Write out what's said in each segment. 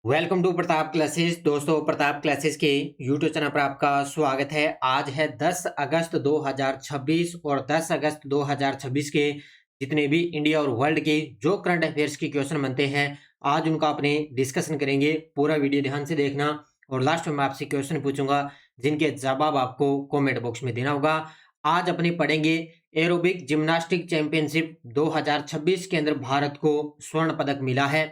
Welcome to Pratap classes. दोस्तों, Pratap classes के YouTube channel पर आपका स्वागत है। आज है 10 अगस्त 2026 और 10 अगस्त 2026 के जितने भी इंडिया और वर्ल्ड के जो करंट अफेयर्स के क्वेश्चन बनते हैं, आज उनका अपने डिस्कशन करेंगे। पूरा वीडियो ध्यान से देखना और लास्ट में मैं आपसे क्वेश्चन पूछूंगा जिनके जवाब आपको कॉमेंट बॉक्स में देना होगा। आज अपने पढ़ेंगे एरोबिक जिम्नास्टिक चैंपियनशिप 2026 के अंदर भारत को स्वर्ण पदक मिला है।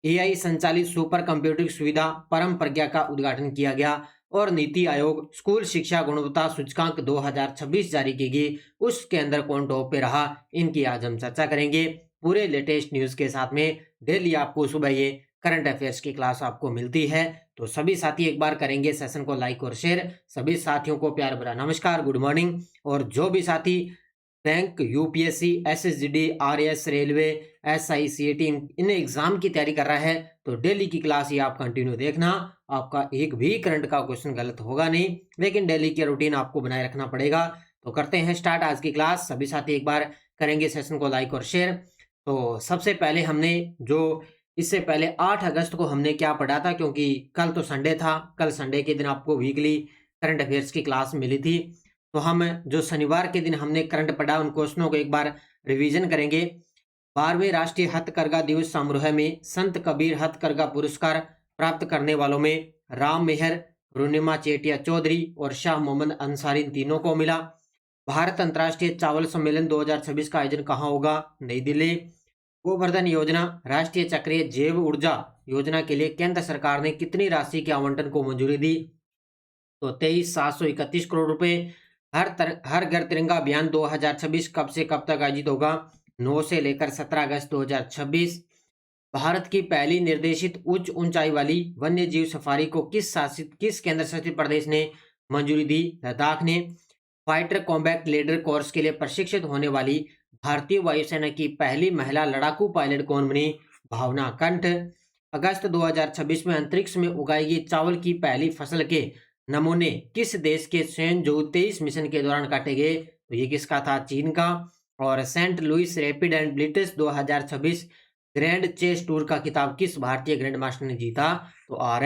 एआई संचालित सुपर कंप्यूटिंग सुविधा परम प्रज्ञा का उद्घाटन किया गया और नीति आयोग स्कूल शिक्षा गुणवत्ता सूचकांक 2026 जारी की गई, उसके अंदर कौन टॉप पे रहा, इनकी आज हम चर्चा करेंगे पूरे लेटेस्ट न्यूज के साथ में। डेली आपको सुबह ये करंट अफेयर्स की क्लास आपको मिलती है, तो सभी साथी एक बार करेंगे सेशन को लाइक और शेयर। सभी साथियों को प्यार भरा नमस्कार, गुड मॉर्निंग। और जो भी साथी bank, UPSC, SSGD, RS, railway, एसआईसीएटी इन एग्जाम की तैयारी कर रहा है, तो डेली की क्लास ये आप कंटिन्यू देखना। आपका एक भी करंट का क्वेश्चन गलत होगा नहीं, लेकिन डेली की रूटीन आपको बनाए रखना पड़ेगा। तो करते हैं स्टार्ट आज की क्लास। सभी साथी एक बार करेंगे सेशन को लाइक और शेयर। तो सबसे पहले हमने जो इससे पहले 8 अगस्त को हमने क्या पढ़ा था, क्योंकि कल तो संडे था, कल संडे के दिन आपको वीकली करंट अफेयर्स की क्लास मिली थी। तो हम जो शनिवार के दिन हमने करंट पढ़ा उन क्वेश्चनों को एक बार रिवीजन करेंगे। 12वें राष्ट्रीय हथकरघा दिवस समारोह में संत कबीर हथकरघा पुरस्कार प्राप्त करने वालों में राम मेहर, रुनिमा चेटिया चौधरी और शाह मोहम्मद अंसारी इन तीनों को मिला। भारत अंतर्राष्ट्रीय चावल सम्मेलन 2026 का आयोजन कहाँ होगा? नई दिल्ली। गोवर्धन योजना राष्ट्रीय चक्रीय जैव ऊर्जा योजना के लिए केंद्र सरकार ने कितनी राशि के आवंटन को मंजूरी दी? तो 23,731 करोड़ रुपए। हर घर तिरंगा अभियान 2026 कब से कब तक आयोजित होगा? 9 से लेकर 17 अगस्त 2026। भारत की पहली निर्देशित उच्च ऊंचाई वाली वन्य जीव सफारी को किस केंद्र शासित प्रदेश ने मंजूरी दी? लद्दाख ने। फाइटर कॉम्बैट लीडर कोर्स के लिए प्रशिक्षित होने वाली भारतीय वायुसेना की पहली महिला लड़ाकू पायलट कौन बनी? भावना कंठ। अगस्त 2026 में अंतरिक्ष में उगाई गई चावल की पहली फसल के नमूने किस देश के सेंजो 23 मिशन के दौरान काटे गए? तो ये किसका था? चीन का। और Saint Louis rapid and blitz 2026 grand chess tour का खिताब किस भारतीय ग्रैंड मास्टर ने जीता? तो आर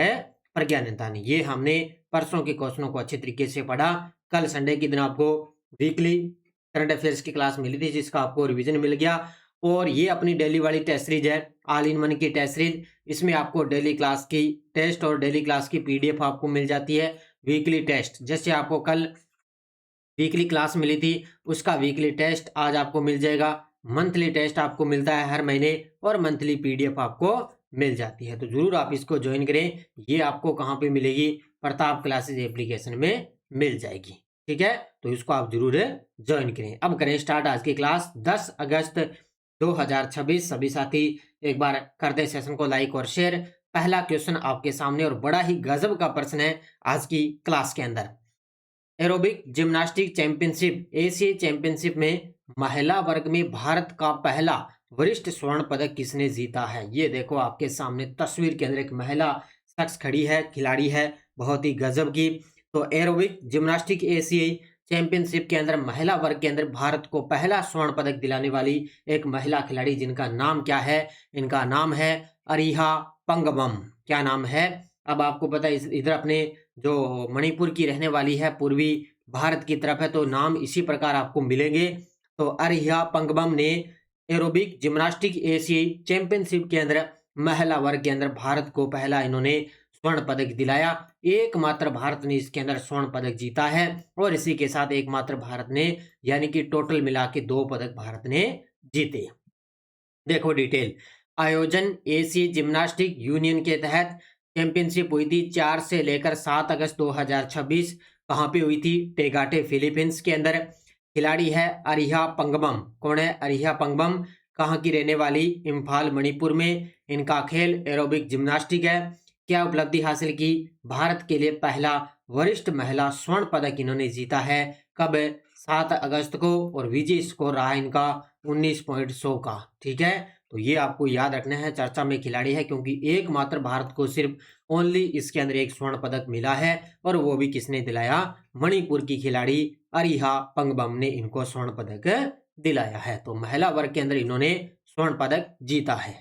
प्रज्ञानंदा ने। ये हमने परसों के क्वेश्चनों को अच्छे तरीके से पढ़ा। कल संडे के दिन आपको वीकली करंट अफेयर्स की क्लास मिली थी, जिसका आपको रिवीजन मिल गया। और ये अपनी डेली वाली टेस्ट सीरीज है, ऑल इन वन की टेस्ट सीरीज। इसमें आपको डेली क्लास की टेस्ट और डेली क्लास की पीडीएफ आपको मिल जाती है। वीकली टेस्ट जैसे आपको कल वीकली क्लास मिली थी, उसका वीकली टेस्ट आज आपको मिल जाएगा। मंथली टेस्ट आपको मिलता है हर महीने और मंथली पीडीएफ आपको मिल जाती है, तो जरूर आप इसको ज्वाइन करें। ये आपको कहाँ पे मिलेगी? प्रताप क्लासेस एप्लीकेशन में मिल जाएगी। ठीक है, तो इसको आप जरूर ज्वाइन करें। अब करें स्टार्ट आज की क्लास। 10 अगस्त 2026। सभी साथी एक बार कर दे सेशन को लाइक और शेयर। पहला क्वेश्चन आपके सामने और बड़ा ही गजब का प्रश्न है आज की क्लास के अंदर। एरोबिक जिम्नास्टिक चैंपियनशिप एशियाई चैंपियनशिप में महिला वर्ग में भारत का पहला वरिष्ठ स्वर्ण पदक किसने जीता है? ये देखो आपके सामने तस्वीर के अंदर एक महिला शख्स खड़ी है, खिलाड़ी है, बहुत ही गजब की। तो एरोबिक जिम्नास्टिक एशियाई चैंपियनशिप के अंदर महिला वर्ग के अंदर भारत को पहला स्वर्ण पदक दिलाने वाली एक महिला खिलाड़ी, जिनका नाम क्या है? इनका नाम है अरिहा पंगबम। क्या नाम है? अब आपको पता है इधर अपने जो मणिपुर की रहने वाली है, पूर्वी भारत की तरफ है, तो नाम इसी प्रकार आपको मिलेंगे। तो अरिहा पंगबम ने एरोबिक जिम्नास्टिक एशियाई चैंपियनशिप के अंदर महिला वर्ग के अंदर भारत को पहला इन्होंने स्वर्ण पदक दिलाया। एकमात्र भारत ने इसके अंदर स्वर्ण पदक जीता है और इसी के साथ एकमात्र भारत ने, यानी कि टोटल मिला के 2 पदक भारत ने जीते। देखो डिटेल। आयोजन एशियाई जिम्नास्टिक यूनियन के तहत चैंपियनशिप हुई थी 4 से लेकर 7 अगस्त 2026। कहाँ पे हुई थी? टेगाटे फिलीपींस के अंदर। खिलाड़ी है अरिहा पंगबम। कौन है? अरिहा पंगबम। कहाँ की रहने वाली? इम्फाल मणिपुर में। इनका खेल एरोबिक जिम्नास्टिक है। क्या उपलब्धि हासिल की? भारत के लिए पहला वरिष्ठ महिला स्वर्ण पदक इन्होंने जीता है। कब? 7 अगस्त को। और विजय स्कोर रहा इनका 19.100 का। ठीक है, तो ये आपको याद रखना है। चर्चा में खिलाड़ी है क्योंकि एकमात्र भारत को सिर्फ ओनली इसके अंदर एक स्वर्ण पदक मिला है, और वो भी किसने दिलाया? मणिपुर की खिलाड़ी अरिहा पंगबम ने इनको स्वर्ण पदक दिलाया है। तो महिला वर्ग के अंदर इन्होंने स्वर्ण पदक जीता है।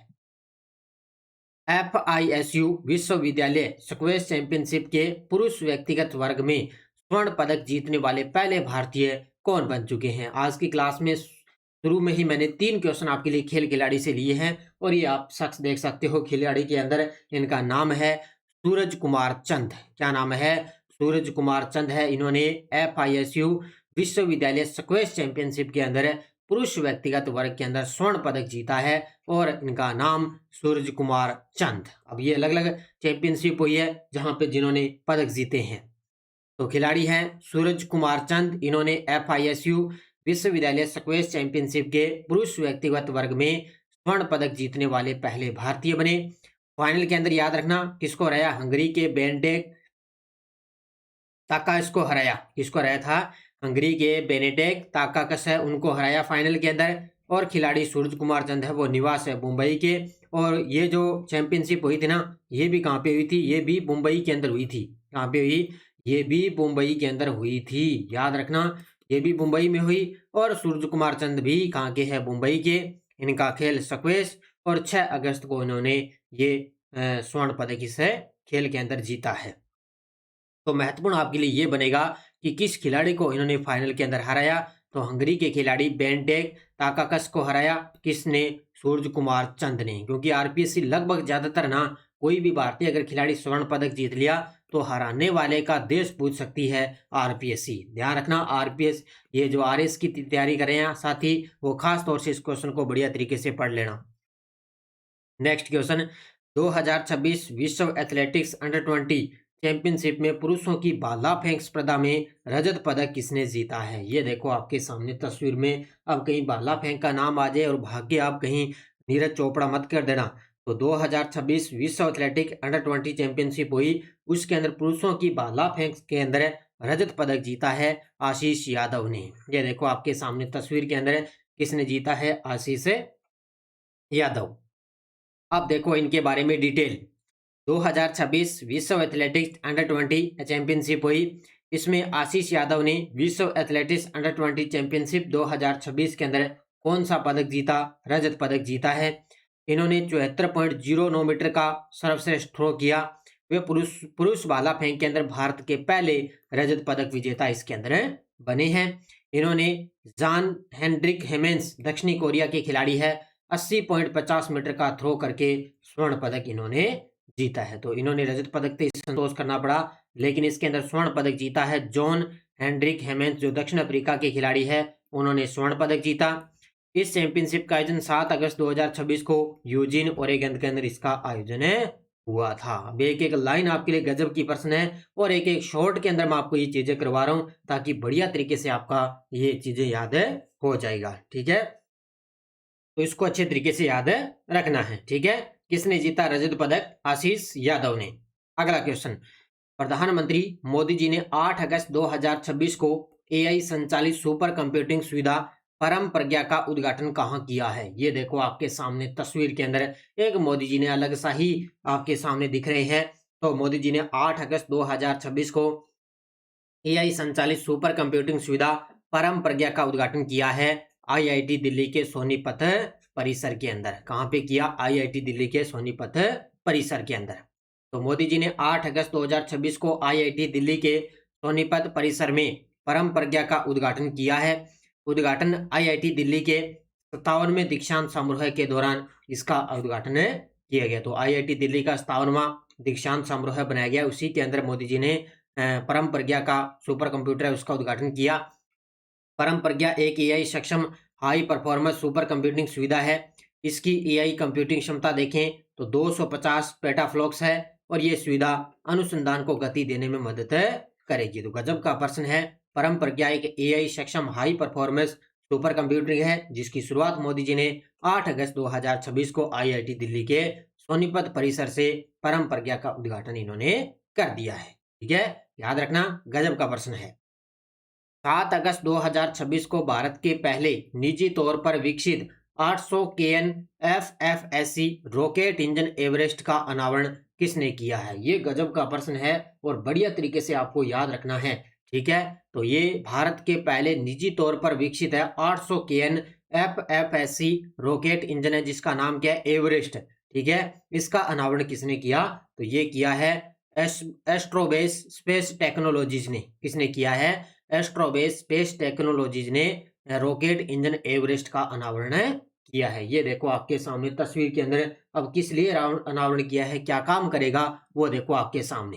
FISU विश्वविद्यालय स्क्वैश चैंपियनशिप के पुरुष व्यक्तिगत वर्ग में स्वर्ण पदक जीतने वाले पहले भारतीय कौन बन चुके हैं। आज की क्लास में शुरू में ही मैंने 3 क्वेश्चन आपके लिए खेल खिलाड़ी से लिए हैं और ये आप शख्स देख सकते हो खिलाड़ी के अंदर, इनका नाम है सूरज कुमार चंद। क्या नाम है? सूरज कुमार चंद है। इन्होंने FISU विश्वविद्यालय स्क्वैश चैंपियनशिप के अंदर पुरुष व्यक्तिगत वर्ग के अंदर स्वर्ण पदक जीता है और इनका नाम सूरज कुमार चंद। अब ये अलग अलग चैंपियनशिप हुई है जहां पे जिन्होंने पदक जीते हैं। तो खिलाड़ी हैं सूरज कुमार चंद। इन्होंने FISU विश्वविद्यालय स्क्वैश चैंपियनशिप के पुरुष व्यक्तिगत वर्ग में स्वर्ण पदक जीतने वाले पहले भारतीय बने। फाइनल के अंदर याद रखना किसको हराया? हंगरी के बेनेडिक्ट ताकास को हराया। किसको हराया था? हंगरी के बेनेडिक्ट ताकास है, उनको हराया फाइनल के अंदर। और खिलाड़ी सूरज कुमार चंद है वो निवास है मुंबई के। और ये जो चैंपियनशिप हुई थी ना, ये भी कहाँ पे हुई थी? ये भी मुंबई के अंदर हुई थी। कहाँ पे हुई? ये भी मुंबई के अंदर हुई थी। याद रखना ये भी मुंबई में हुई। और सूरज कुमार चंद भी कहाँ के है? मुंबई के। इनका खेल स्क्वैश और 6 अगस्त को इन्होंने ये स्वर्ण पदक इस खेल के अंदर जीता है। तो महत्वपूर्ण आपके लिए ये बनेगा कि किस खिलाड़ी को इन्होंने फाइनल के अंदर हराया। तो हंगरी के खिलाड़ी बेनेडिक्ट ताकास को हराया। किसने? सूरज कुमार चंद ने। क्योंकि आरपीएससी लगभग ज्यादातर ना कोई भी भारतीय अगर खिलाड़ी स्वर्ण पदक जीत लिया तो हराने वाले का देश पूछ सकती है आरपीएससी। ध्यान रखना आरपीएस ये जो आरएस की तैयारी कर रहे हैं साथी, वो खास तौर से इस क्वेश्चन को बढ़िया तरीके से पढ़ लेना। नेक्स्ट क्वेश्चन, 2026 विश्व एथलेटिक्स अंडर 20 चैंपियनशिप में पुरुषों की भाला फेंक स्पर्धा में रजत पदक किसने जीता है? ये देखो आपके सामने तस्वीर में। अब कहीं भाला फेंक का नाम आ जाए और भाग्य आप कहीं नीरज चोपड़ा मत कर देना। तो 2026 विश्व एथलेटिक अंडर 20 चैंपियनशिप हुई, उसके अंदर पुरुषों की भाला फेंक के अंदर रजत पदक जीता है आशीष यादव ने। ये देखो आपके सामने तस्वीर के अंदर किसने जीता है? आशीष यादव। अब देखो इनके बारे में डिटेल। 2026 विश्व एथलेटिक्स अंडर 20 चैंपियनशिप हुई, इसमें आशीष यादव ने विश्व एथलेटिक्स अंडर 20 चैंपियनशिप 2026 के अंदर कौन सा पदक जीता? रजत पदक जीता है। इन्होंने 74.09 मीटर का सर्वश्रेष्ठ थ्रो किया। वे पुरुष भाला फेंक के अंदर भारत के पहले रजत पदक विजेता इसके अंदर बने हैं। इन्होंने जॉन हेनड्रिक हेमेंस दक्षिणी कोरिया के खिलाड़ी है, 80.50 मीटर का थ्रो करके स्वर्ण पदक इन्होंने जीता है। तो इन्होंने रजत पदक से संतोष करना पड़ा, लेकिन इसके अंदर स्वर्ण पदक जीता है जॉन हेनड्रिक हेमेंस जो दक्षिण अफ्रीका के खिलाड़ी है, उन्होंने स्वर्ण पदक जीता। इस चैंपियनशिप का आयोजन 7 अगस्त 2026 को यूजिन ओरेगन के अंदर इसका आयोजन हुआ था। अब एक एक लाइन आपके लिए गजब की प्रश्न है और एक एक शॉर्ट के अंदर मैं आपको ये चीजें करवा रहा हूं ताकि बढ़िया तरीके से आपका ये चीजें याद हो जाएगा। ठीक है, तो इसको अच्छे तरीके से याद रखना है। ठीक है, किसने जीता रजत पदक? आशीष यादव ने। अगला क्वेश्चन, प्रधानमंत्री मोदी जी ने 8 अगस्त 2026 को एआई संचालित सुपर कंप्यूटिंग सुविधा परम प्रज्ञा का उद्घाटन कहां किया है? ये देखो आपके सामने तस्वीर के अंदर एक मोदी जी ने अलग सा ही आपके सामने दिख रहे हैं। तो मोदी जी ने 8 अगस्त 2026 को एआई संचालित सुपर कंप्यूटिंग सुविधा परम प्रज्ञा का उद्घाटन किया है आईआईटी दिल्ली के सोनीपत परिसर के अंदर। कहां पे किया? आईआईटी दिल्ली के सोनीपत परिसर के अंदर। तो मोदी जी ने 8 अगस्त 2026 को आईआईटी दिल्ली के सोनीपत परिसर में परम प्रज्ञा का उद्घाटन किया है। उद्घाटन आईआईटी दिल्ली के 57वें दीक्षांत समारोह के दौरान इसका उद्घाटन किया गया। तो आईआईटी दिल्ली का 57वां दीक्षांत समारोह बनाया गया, उसी के अंदर मोदी जी ने परम प्रज्ञा का सुपर कंप्यूटर है उसका उद्घाटन किया। परम प्रज्ञा एक एआई सक्षम हाई परफॉर्मेंस सुपर कंप्यूटिंग सुविधा है। इसकी एआई कंप्यूटिंग क्षमता देखें तो 250 पेटाफ्लॉप्स है और ये सुविधा अनुसंधान को गति देने में मदद करेगी। तो गजब का प्रश्न है। परम प्रज्ञा एक एआई सक्षम हाई परफॉर्मेंस सुपर कंप्यूटिंग है जिसकी शुरुआत मोदी जी ने 8 अगस्त 2026 को आईआईटी दिल्ली के सोनीपत परिसर से परम प्रज्ञा का उद्घाटन इन्होंने कर दिया है। ठीक है, याद रखना गजब का प्रश्न है। 7 अगस्त 2026 को भारत के पहले निजी तौर पर विकसित 800 KN FFSC rocket engine Everest का अनावरण किसने किया है? ये गजब का प्रश्न है और बढ़िया तरीके से आपको याद रखना है। ठीक है, तो ये भारत के पहले निजी तौर पर विकसित है 800 केएन FFSC रॉकेट इंजन है जिसका नाम क्या है? एवरेस्ट। ठीक है, इसका अनावरण किसने किया? तो ये किया है एस्ट्रोबेस स्पेस टेक्नोलॉजीज ने। किसने किया है? एस्ट्रोबेस स्पेस टेक्नोलॉजीज ने रॉकेट इंजन एवरेस्ट का अनावरण किया है। ये देखो आपके सामने तस्वीर के अंदर। अब किस लिए अनावरण किया है, क्या काम करेगा, वो देखो आपके सामने।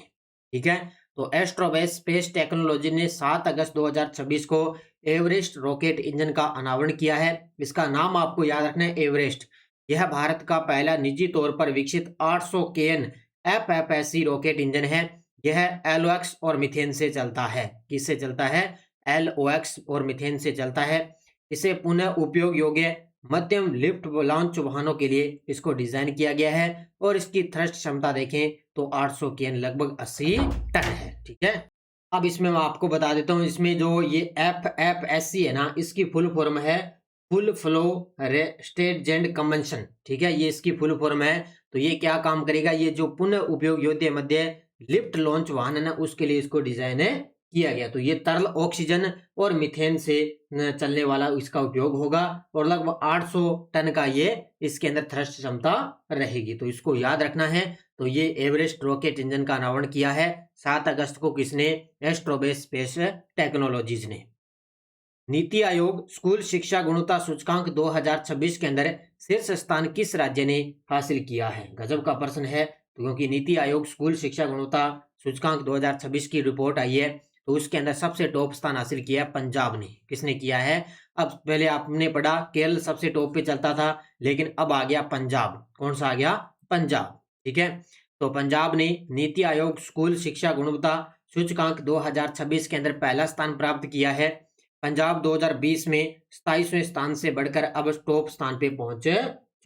ठीक है, तो एस्ट्रोबेस स्पेस टेक्नोलॉजी ने 7 अगस्त 2026 को एवरेस्ट रॉकेट इंजन का अनावरण किया है। इसका नाम आपको याद रखना है, एवरेस्ट। यह भारत का पहला निजी तौर पर विकसित 800 केएन एफएफएससी रॉकेट इंजन है। यह एलओएक्स और मीथेन से चलता है। किससे चलता है? एलओएक्स और मीथेन से चलता है। इसे पुनः उपयोग योग्य मध्यम लिफ्ट लॉन्च वाहनों के लिए इसको डिजाइन किया गया है और इसकी थ्रस्ट क्षमता देखें तो 800 केएन लगभग 80 टन है। ठीक है, अब इसमें मैं आपको बता देता हूँ, इसमें जो ये एफएफएससी है ना, इसकी फुल फॉर्म है फुल फ्लो स्टेटजेंट कन्वेंशन। ठीक है, ये इसकी फुल फॉर्म है। तो ये क्या काम करेगा? ये जो पुनः उपयोग योग्य मध्य लिफ्ट लॉन्च वाहन है ना, उसके लिए इसको डिजाइन किया गया। तो ये तरल ऑक्सीजन और मीथेन से चलने वाला इसका उपयोग होगा और लगभग 800 टन का ये इसके अंदर थ्रस्ट क्षमता रहेगी। तो इसको याद रखना है। तो ये एवरेस्ट रॉकेट इंजन का अनावरण किया है 7 अगस्त को। किसने? एस्ट्रोबेस स्पेस टेक्नोलॉजीज ने। नीति आयोग स्कूल शिक्षा गुणवत्ता सूचकांक 2026 के अंदर शीर्ष स्थान किस राज्य ने हासिल किया है? गजब का प्रश्न है। तो क्योंकि नीति आयोग स्कूल शिक्षा गुणवत्ता सूचकांक 2026 की रिपोर्ट आई है, तो उसके अंदर सबसे टॉप स्थान हासिल किया पंजाब ने। किसने किया है? अब पहले आपने पढ़ा केरल सबसे टॉप पे चलता था, लेकिन अब आ गया पंजाब। कौन सा आ गया? पंजाब। ठीक है, तो पंजाब ने नीति आयोग स्कूल शिक्षा गुणवत्ता सूचकांक 2026 के अंदर पहला स्थान प्राप्त किया है। पंजाब 2020 में 27वें स्थान से बढ़कर अब टॉप स्थान पे पहुंच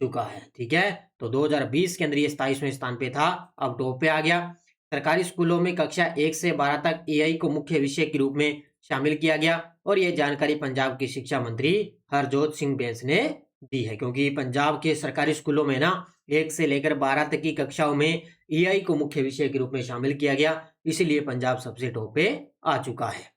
चुका है। ठीक है, तो 2020 के अंदर ये 27वें स्थान पे था, अब टॉप पे आ गया। सरकारी स्कूलों में कक्षा 1 से 12 तक एआई को मुख्य विषय के रूप में शामिल किया गया और ये जानकारी पंजाब के शिक्षा मंत्री हरजोत सिंह बैंस ने दी है। क्योंकि पंजाब के सरकारी स्कूलों में ना 1 से लेकर 12 तक की कक्षाओं में एआई को मुख्य विषय के रूप में शामिल किया गया, इसीलिए पंजाब सबसे टॉप पे आ चुका है।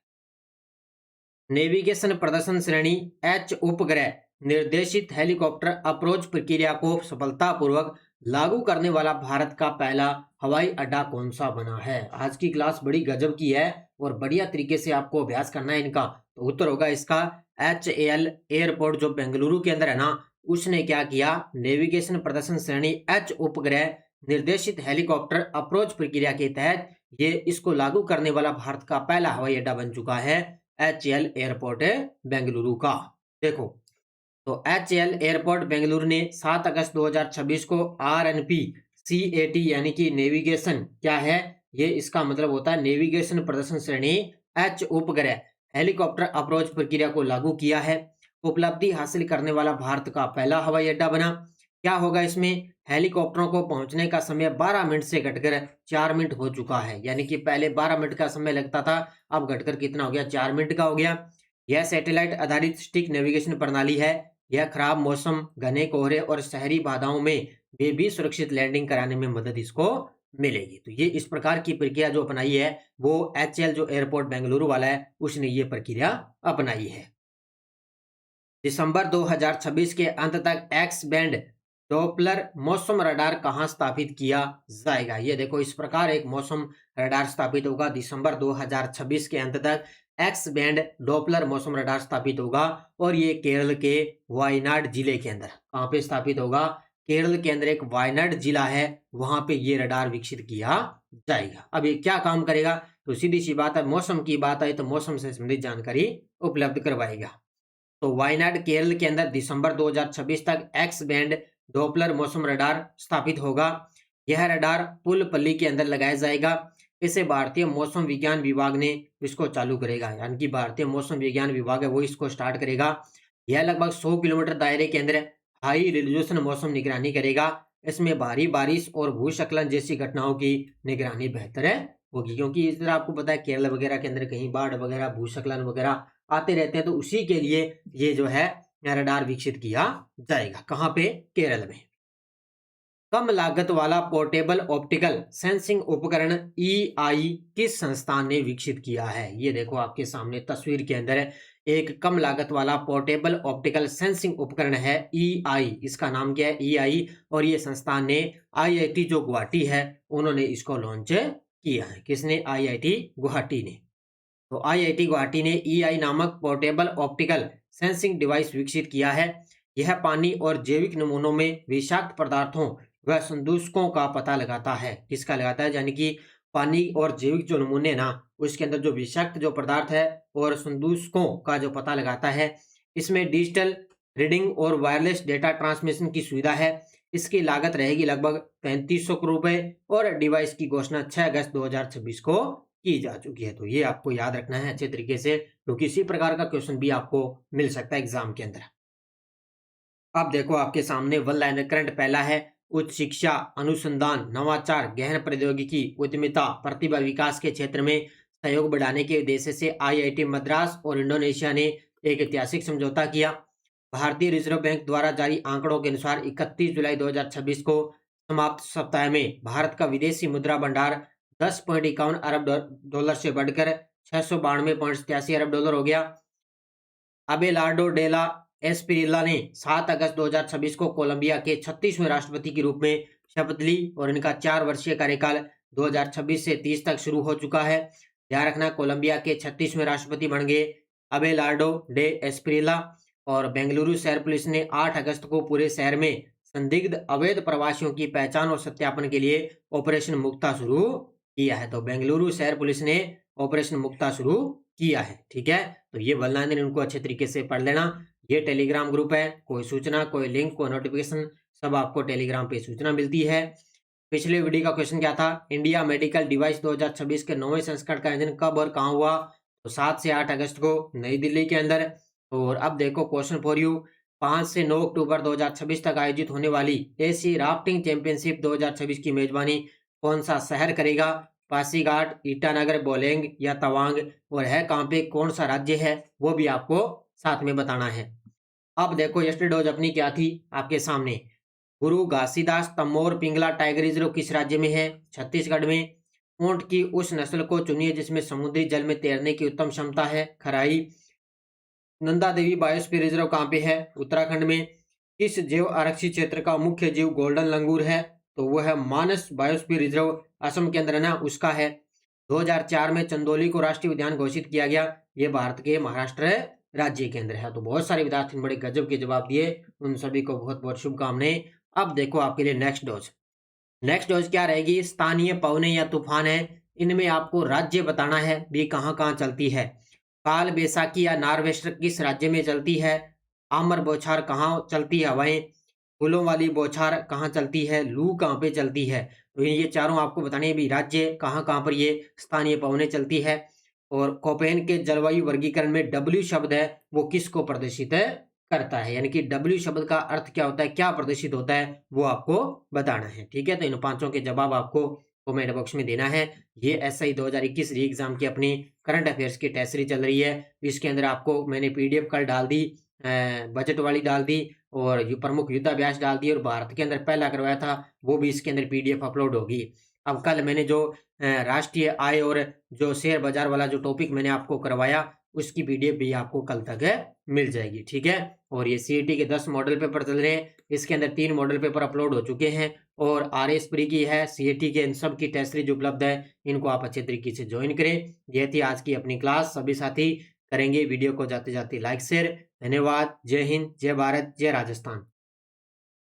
नेविगेशन प्रदर्शन श्रेणी एच उपग्रह निर्देशित हेलीकॉप्टर अप्रोच प्रक्रिया को सफलतापूर्वक लागू करने वाला भारत का पहला हवाई अड्डा कौन सा बना है? आज की क्लास बड़ी गजब की है और बढ़िया तरीके से आपको अभ्यास करना है इनका। तो उत्तर होगा इसका HAL एयरपोर्ट जो बेंगलुरु के अंदर है ना, उसने क्या किया? नेविगेशन प्रदर्शन श्रेणी एच उपग्रह निर्देशित हेलीकॉप्टर अप्रोच प्रक्रिया के तहत ये इसको लागू करने वाला भारत का पहला हवाई अड्डा बन चुका है। HAL एयरपोर्ट है बेंगलुरु का। देखो, तो HAL एयरपोर्ट बेंगलुरु ने 7 अगस्त 2026 को RNP CAT यानी कि नेविगेशन क्या है? ये इसका मतलब होता है नेविगेशन प्रदर्शन श्रेणी H उपग्रह हेलीकॉप्टर अप्रोच प्रक्रिया को लागू किया है। उपलब्धि हासिल करने वाला भारत का पहला हवाई अड्डा बना। क्या होगा इसमें? हेलीकॉप्टरों को पहुंचने का समय 12 मिनट से घटकर 4 मिनट हो चुका है। यानी कि पहले 12 मिनट का समय लगता था, अब घटकर कितना हो गया? 4 मिनट का हो गया। यह सैटेलाइट आधारित स्टिक नेविगेशन प्रणाली है। यह खराब मौसम, घने कोहरे और शहरी बाधाओं में भी सुरक्षित लैंडिंग कराने में मदद इसको मिलेगी। तो ये इस प्रकार की प्रक्रिया जो अपनाई है वो HAL जो एयरपोर्ट बेंगलुरु वाला है उसने ये प्रक्रिया अपनाई है। दिसंबर 2026 के अंत तक एक्स बैंड डॉपलर मौसम रडार कहां स्थापित किया जाएगा? ये देखो, इस प्रकार एक मौसम रडार स्थापित होगा दिसंबर 2026 के अंत तक। एक्स बैंड डॉपलर मौसम रडार स्थापित होगा और ये केरल के वायनाड जिले के अंदर। कहां पे स्थापित होगा? केरल के अंदर एक वायनाड जिला है, वहां पे ये रडार विकसित किया जाएगा। अब ये क्या काम करेगा? तो सीधी सी बात है, मौसम की बात आई तो मौसम से संबंधित जानकारी उपलब्ध करवाएगा। तो वायनाड केरल के अंदर दिसंबर 2026 तक एक्स बैंड डॉपलर मौसम रडार स्थापित होगा। यह रडार पुलपल्ली के अंदर लगाया जाएगा। इसे भारतीय मौसम विज्ञान विभाग ने इसको चालू करेगा, यानी कि भारतीय मौसम विज्ञान विभाग है वो इसको स्टार्ट करेगा। यह लगभग 100 किलोमीटर दायरे के अंदर हाई रेजोल्यूशन मौसम निगरानी करेगा। इसमें भारी बारिश और भूस्खलन जैसी घटनाओं की निगरानी बेहतर होगी, क्योंकि इस तरह आपको पता है केरल वगैरह के अंदर कहीं बाढ़ वगैरह भूस्खलन वगैरह आते रहते हैं। तो उसी के लिए ये जो है रडार विकसित किया जाएगा। कहां पे? केरल में। कम लागत वाला पोर्टेबल ऑप्टिकल सेंसिंग उपकरण EI किस संस्थान ने विकसित किया है? ये देखो आपके सामने तस्वीर के अंदर एक कम लागत वाला पोर्टेबल ऑप्टिकल सेंसिंग उपकरण है EI। इसका नाम क्या है? EI। और ये संस्थान ने IIT जो गुवाहाटी है उन्होंने इसको लॉन्च किया है। किसने? IIT गुवाहाटी ने। तो IIT गुवाहाटी ने EI नामक पोर्टेबल ऑप्टिकल सेंसिंग डिवाइस विकसित किया है। यह पानी और जैविक नमूनों में विषाक्त पदार्थों व संदूषकों का पता लगाता है। किसका लगाता है? यानी कि पानी और जैविक जो नमूने ना उसके अंदर जो विषाक्त जो पदार्थ है और संदूषकों का जो पता लगाता है। इसमें डिजिटल रीडिंग और वायरलेस डेटा ट्रांसमिशन की सुविधा है। इसकी लागत रहेगी लगभग 3500 करोड़ रुपए और डिवाइस की घोषणा 6 अगस्त 2026 को की जा चुकी है। तो ये आपको याद रखना है अच्छे तरीके से, क्योंकि इसी प्रकार का क्वेश्चन भी आपको मिल सकता है एग्जाम के अंदर। अब देखो आपके सामने वन लाइनर करंट पहला है, उच्च शिक्षा, अनुसंधान, नवाचार, गहन प्रौद्योगिकी, उद्यमिता, प्रतिभा विकास के क्षेत्र में सहयोग बढ़ाने के उद्देश्य से IIT मद्रास और इंडोनेशिया ने एक ऐतिहासिक समझौता किया। भारतीय रिजर्व बैंक द्वारा जारी आंकड़ों के अनुसार 31 जुलाई 2026 को समाप्त सप्ताह में भारत का विदेशी मुद्रा भंडार 10.51 अरब डॉलर से बढ़कर 692.87 अरब डॉलर हो गया। अबेलार्डो डेला एस्पिरिला ने 7 अगस्त 2026 को कोलंबिया के 36वें राष्ट्रपति के रूप में शपथ ली और इनका 4 वर्षीय कार्यकाल 2026 से 30 तक शुरू हो चुका है। ध्यान रखना, कोलंबिया के 36वें राष्ट्रपति बन गए अबेलार्डो डे एस्पिरिला। और बेंगलुरु शहर पुलिस ने 8 अगस्त को पूरे शहर में संदिग्ध अवैध प्रवासियों की पहचान और सत्यापन के लिए ऑपरेशन मुक्ता शुरू किया है। तो बेंगलुरु शहर पुलिस ने ऑपरेशन मुक्ता शुरू किया है। ठीक है, तो ये वलनाइन इनको अच्छे तरीके से पढ़ लेना। ये टेलीग्राम ग्रुप है, कोई सूचना, कोई लिंक, कोई नोटिफिकेशन सब आपको टेलीग्राम पे सूचना मिलती है। पिछले वीडियो का क्वेश्चन क्या था? इंडिया मेडिकल डिवाइस 2026 के 9वें संस्करण का आयोजन कब और कहाँ हुआ? तो 7 से 8 अगस्त को नई दिल्ली के अंदर। और अब देखो क्वेश्चन फॉर यू, 5 से 9 अक्टूबर 2026 तक आयोजित होने वाली एशियाई राफ्टिंग चैंपियनशिप 2026 की मेजबानी कौन सा शहर करेगा? पासीघाट, ईटानगर, बोलेंग या तवांग? और है कहाँ पे, कौन सा राज्य है, वो भी आपको साथ में बताना है। अब देखो यस्टरडे अपनी क्या थी आपके सामने। गुरु घासीदास तमोर पिंगला टाइगर रिजर्व किस राज्य में है? छत्तीसगढ़ में। ऊंट की उस नस्ल को चुनिए जिसमें समुद्री जल में तैरने की उत्तम क्षमता है। खराई। नंदा देवी बायोस्फीयर रिजर्व कहाँ पे है? उत्तराखंड में। किस जैव आरक्षित क्षेत्र का मुख्य जीव गोल्डन लंगूर है? तो वो है मानस बायोस्फीयर रिजर्व, असम के अंदर है ना, उसका है। 2004 में चंदौली को राष्ट्रीय उद्यान घोषित किया गया। ये भारत के महाराष्ट्र राज्य के अंदर है। तो बहुत सारे विद्यार्थी बड़े गजब के जवाब दिए, उन सभी को बहुत बहुत शुभकामनाएं। अब देखो आपके लिए नेक्स्ट डोज। नेक्स्ट डोज क्या रहेगी? स्थानीय पवने या तूफान है, इनमें आपको राज्य बताना है भी कहाँ कहाँ चलती है। काल बैसाखी या नार्वेस्टर किस राज्य में चलती है? आमर बौछार कहाँ चलती है हवाएं? फूलों वाली बौछार कहाँ चलती है? लू कहाँ पे चलती है? तो ये चारों आपको बताने हैं भी राज्य कहाँ कहाँ पर ये स्थानीय पवनें चलती है। और कोपेन के जलवायु वर्गीकरण में W शब्द है वो किसको प्रदर्शित करता है? यानी कि W शब्द का अर्थ क्या होता है, क्या प्रदर्शित होता है, वो आपको बताना है। ठीक है, तो इन पांचों के जवाब आपको कमेंट बॉक्स में देना है। ये SI 2021 री एग्जाम की अपनी करंट अफेयर्स की टेस्ट सीरीज चल रही है। इसके अंदर आपको मैंने PDF कल डाल दी, बजट वाली डाल दी और प्रमुख युद्धाभ्यास डाल दी और भारत के अंदर पहला करवाया था वो भी इसके अंदर PDF अपलोड होगी। अब कल मैंने जो राष्ट्रीय आय और जो शेयर बाजार वाला जो टॉपिक मैंने आपको करवाया उसकी PDF भी आपको कल तक मिल जाएगी। ठीक है, और ये CET के 10 मॉडल पेपर चल रहे हैं, इसके अंदर 3 मॉडल पेपर अपलोड हो चुके हैं और RS प्री की है, CET के इन सब की टेस्ट सीरीज उपलब्ध है। इनको आप अच्छे तरीके से ज्वाइन करें। ये थी आज की अपनी क्लास, सभी साथी करेंगे वीडियो को जाते जाते लाइक शेयर। धन्यवाद। जय हिंद, जय भारत, जय राजस्थान।